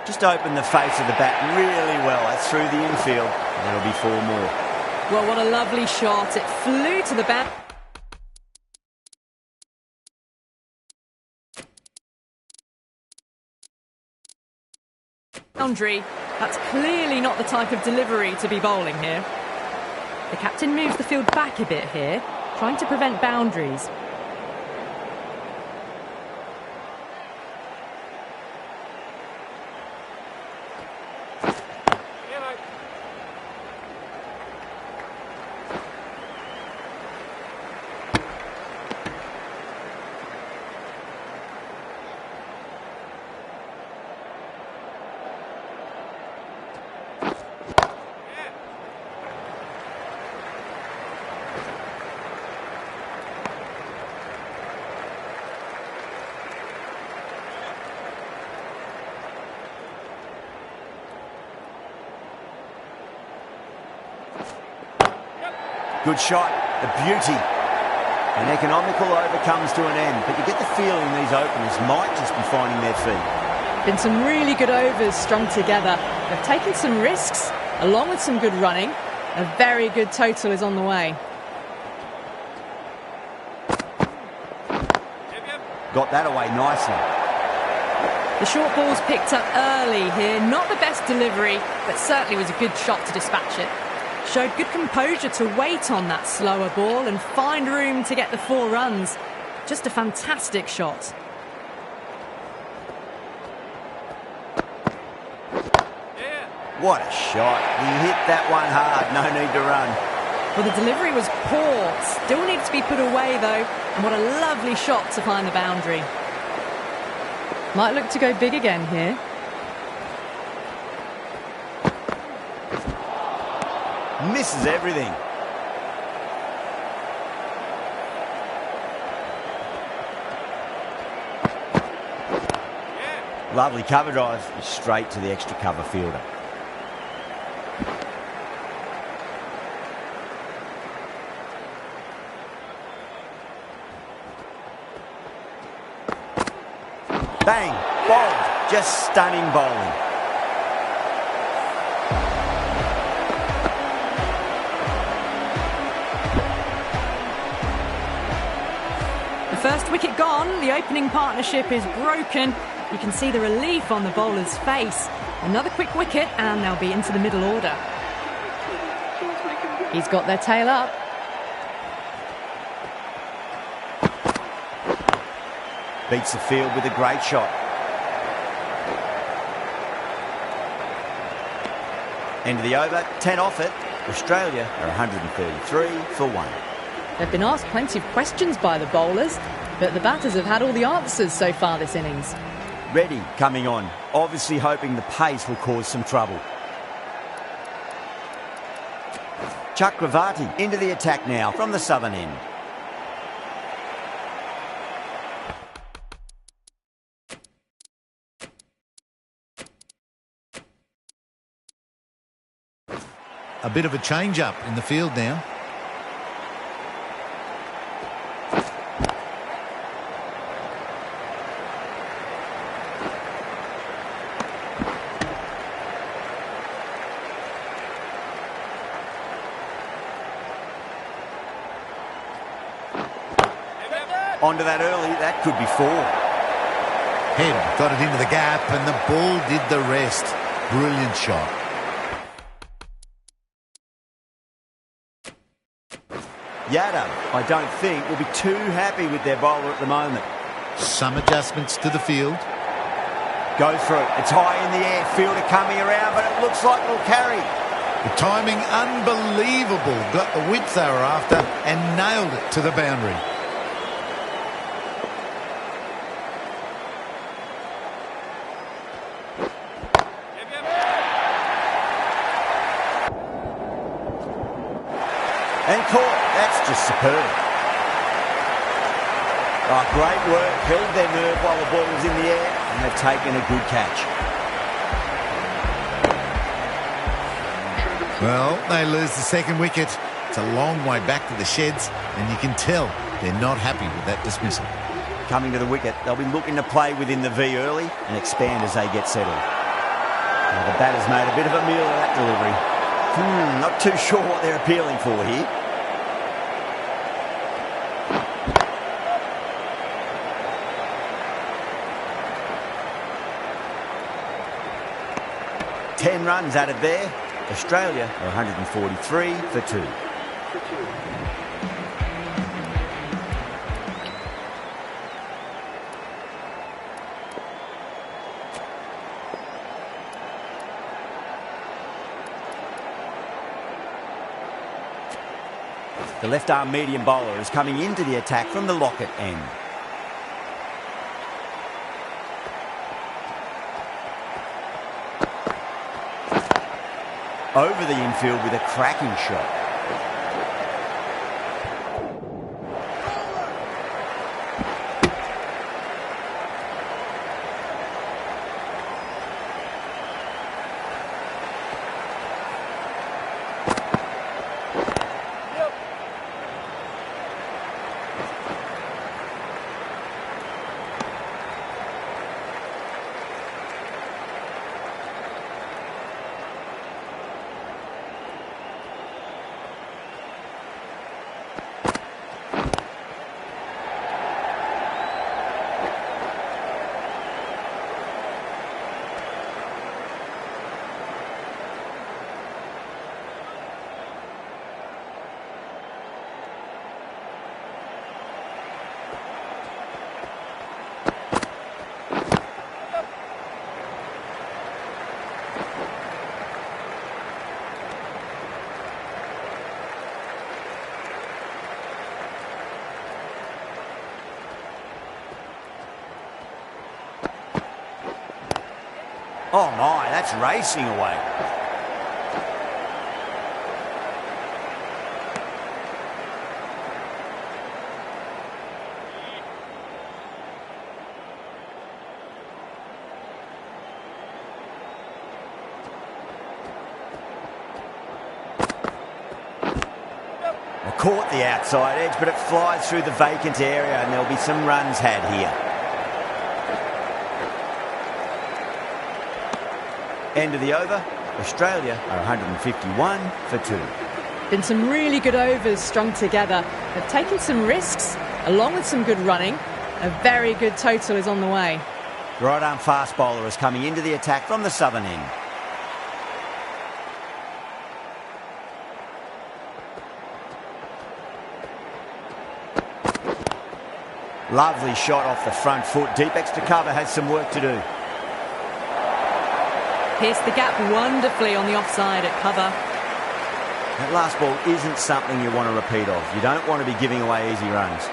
Just opened the face of the bat really well. That's through the infield. There'll be 4 more. Well, what a lovely shot. It flew to the bat. Boundary. That's clearly not the type of delivery to be bowling here. The captain moves the field back a bit here, trying to prevent boundaries. Good shot, the beauty. An economical over comes to an end, but you get the feeling these openers might just be finding their feet. Been some really good overs strung together. They've taken some risks, along with some good running. A very good total is on the way. Got that away nicely. The short ball's picked up early here. Not the best delivery, but certainly was a good shot to dispatch it. Showed good composure to wait on that slower ball and find room to get the 4 runs. Just a fantastic shot. What a shot. He hit that one hard, no need to run. Well, the delivery was poor. Still needs to be put away, though. And what a lovely shot to find the boundary. Might look to go big again here. Misses everything. Lovely cover drive, straight to the extra cover fielder. Bang, bowled, just stunning bowling. First wicket gone, the opening partnership is broken. You can see the relief on the bowler's face. Another quick wicket and they'll be into the middle order. He's got their tail up. Beats the field with a great shot. End of the over, 10 off it. Australia are 133 for 1. They've been asked plenty of questions by the bowlers, but the batters have had all the answers so far this innings. Reddy coming on, obviously hoping the pace will cause some trouble. Chakravarti into the attack now from the southern end. A bit of a change-up in the field now. Onto that early, that could be 4. Head got it into the gap and the ball did the rest. Brilliant shot. Yadav, I don't think, will be too happy with their bowler at the moment. Some adjustments to the field. Go for it. It's high in the air. Fielder coming around, but it looks like it'll carry. The timing unbelievable. Got the width they were after and nailed it to the boundary. And caught. That's just superb. Oh, great work. Held their nerve while the ball was in the air, and they've taken a good catch. Well, they lose the second wicket. It's a long way back to the sheds, and you can tell they're not happy with that dismissal. Coming to the wicket, they'll be looking to play within the V early and expand as they get settled. Now, the batter's made a bit of a meal of that delivery. Not too sure what they're appealing for here. Ten runs added there. Australia are 143 for 2. The left-arm medium bowler is coming into the attack from the Lockett end. Over the infield with a cracking shot. Oh my, that's racing away. Well, caught the outside edge, but it flies through the vacant area and there'll be some runs had here. End of the over, Australia are 151 for 2. Been some really good overs strung together. They've taken some risks, along with some good running. A very good total is on the way. The right-arm fast bowler is coming into the attack from the southern end. Lovely shot off the front foot. Deep extra cover has some work to do. Pierced the gap wonderfully on the offside at cover. That last ball isn't something you want to repeat of. You don't want to be giving away easy runs.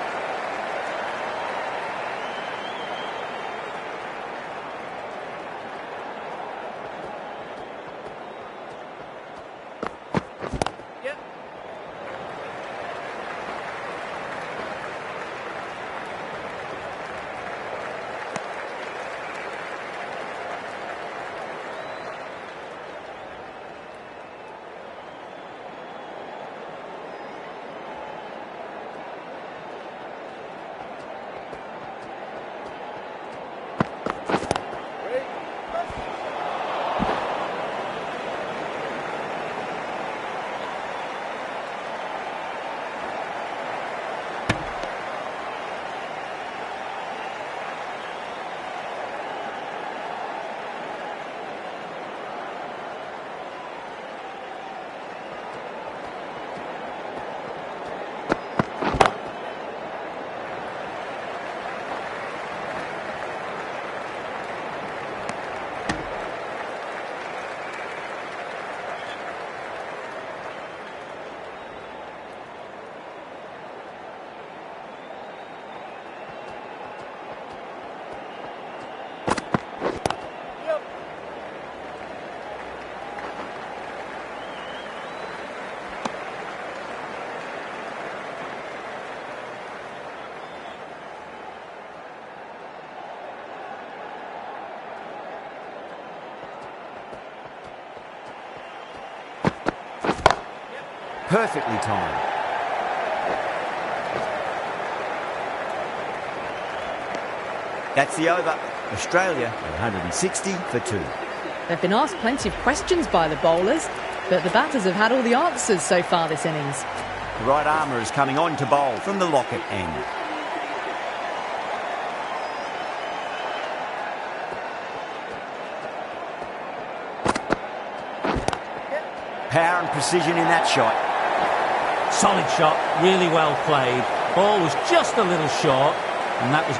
Perfectly timed. That's the over. Australia 160 for 2. They've been asked plenty of questions by the bowlers, but the batters have had all the answers so far this innings. The right armour is coming on to bowl from the locket end. Power and precision in that shot. Solid shot, really well played. Ball was just a little short, and that was...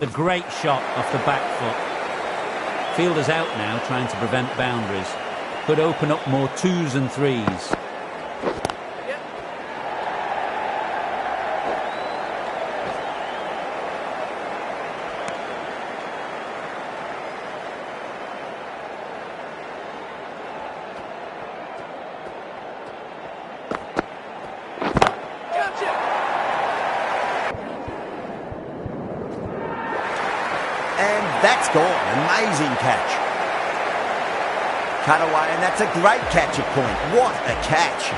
A great shot off the back foot. Fielder's out now, trying to prevent boundaries. Could open up more 2s and 3s. And that's gone. Amazing catch. Cut away, and that's a great catch at point. What a catch.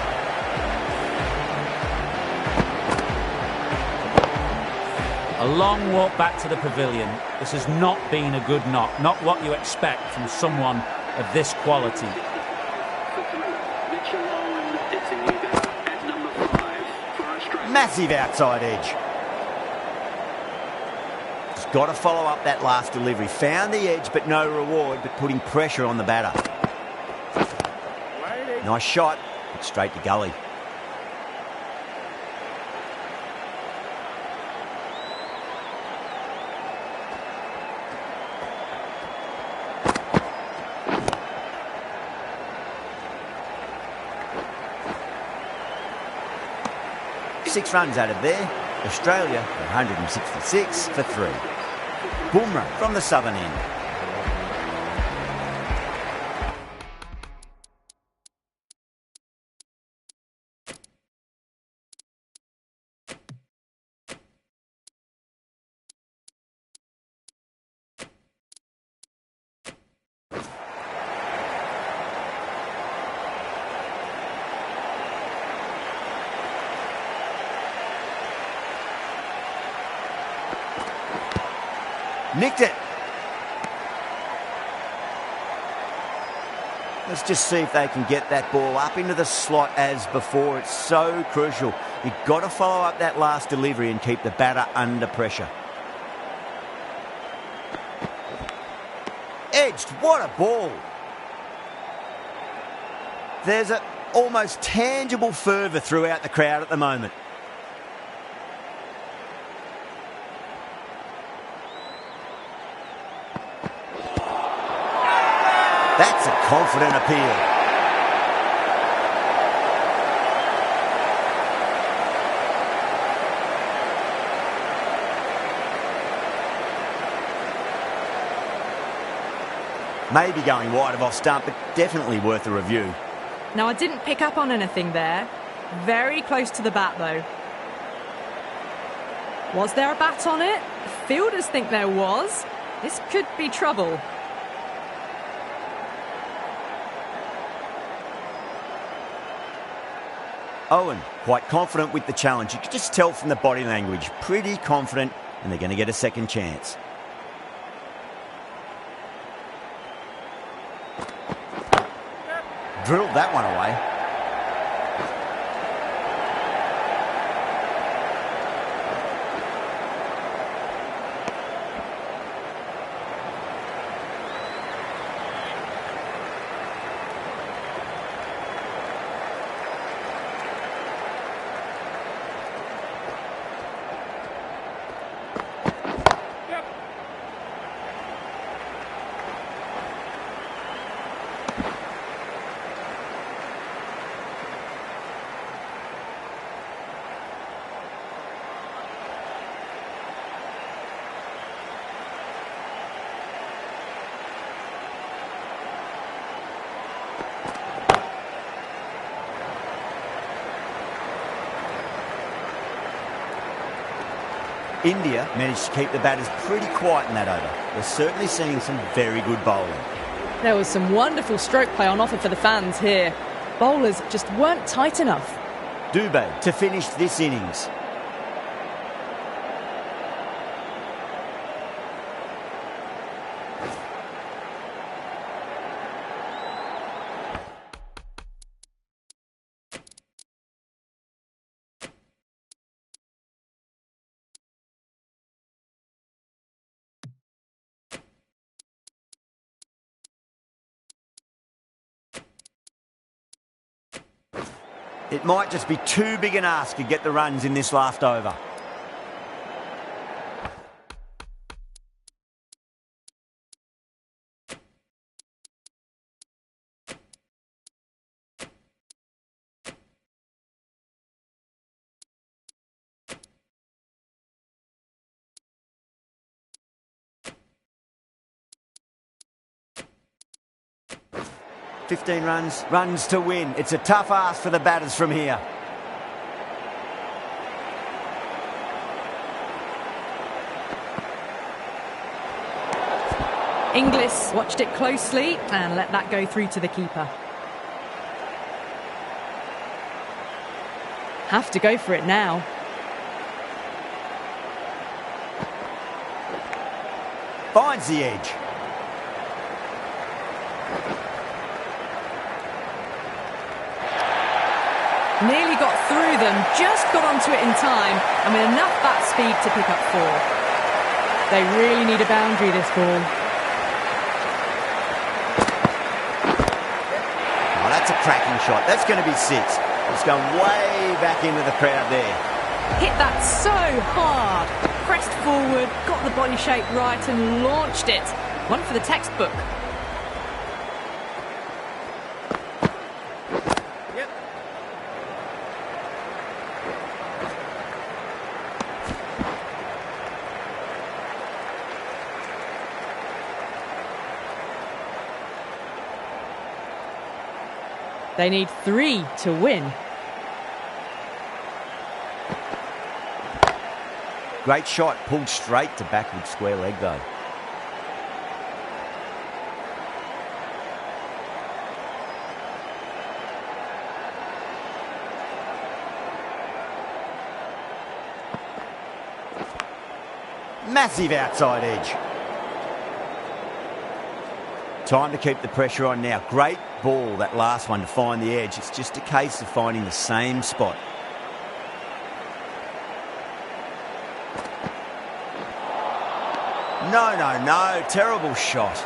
A long walk back to the pavilion. This has not been a good knock. Not what you expect from someone of this quality. Massive outside edge. He's got to follow up that last delivery. Found the edge, but no reward, but putting pressure on the batter. Nice shot, but straight to gully. Six runs out of there. Australia 166 for 3. Bumrah from the southern end. Nicked it. Let's just see if they can get that ball up into the slot as before. It's so crucial. You've got to follow up that last delivery and keep the batter under pressure. Edged. What a ball. There's an almost tangible fervour throughout the crowd at the moment. That's a confident appeal. Maybe going wide of off stump, but definitely worth a review. Now, I didn't pick up on anything there. Very close to the bat, though. Was there a bat on it? Fielders think there was. This could be trouble. Owen, quite confident with the challenge. You can just tell from the body language. Pretty confident, and they're going to get a second chance. Drilled that one away. India managed to keep the batters pretty quiet in that over. We're certainly seeing some very good bowling. There was some wonderful stroke play on offer for the fans here. Bowlers just weren't tight enough. Dubé to finish this innings. It might just be too big an ask to get the runs in this last over. $15 runs to win. It's a tough ask for the batters from here. Inglis watched it closely and let that go through to the keeper. Have to go for it now. Finds the edge. Nearly got through them, just got onto it in time, and with enough bat speed to pick up 4. They really need a boundary, this ball. Oh, that's a cracking shot. That's going to be 6. It's going way back into the crowd there. Hit that so hard. Pressed forward, got the body shape right and launched it. One for the textbook. They need 3 to win. Great shot, pulled straight to backward square leg though. Massive outside edge. Time to keep the pressure on now. Great ball, that last one, to find the edge. It's just a case of finding the same spot. No. Terrible shot.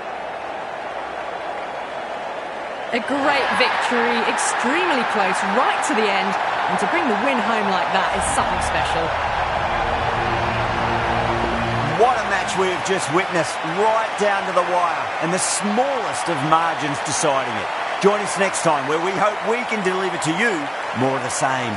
A great victory, extremely close, right to the end. And to bring the win home like that is something special. What a match we've just witnessed, right down to the wire, and the smallest of margins deciding it. Join us next time, where we hope we can deliver to you more of the same.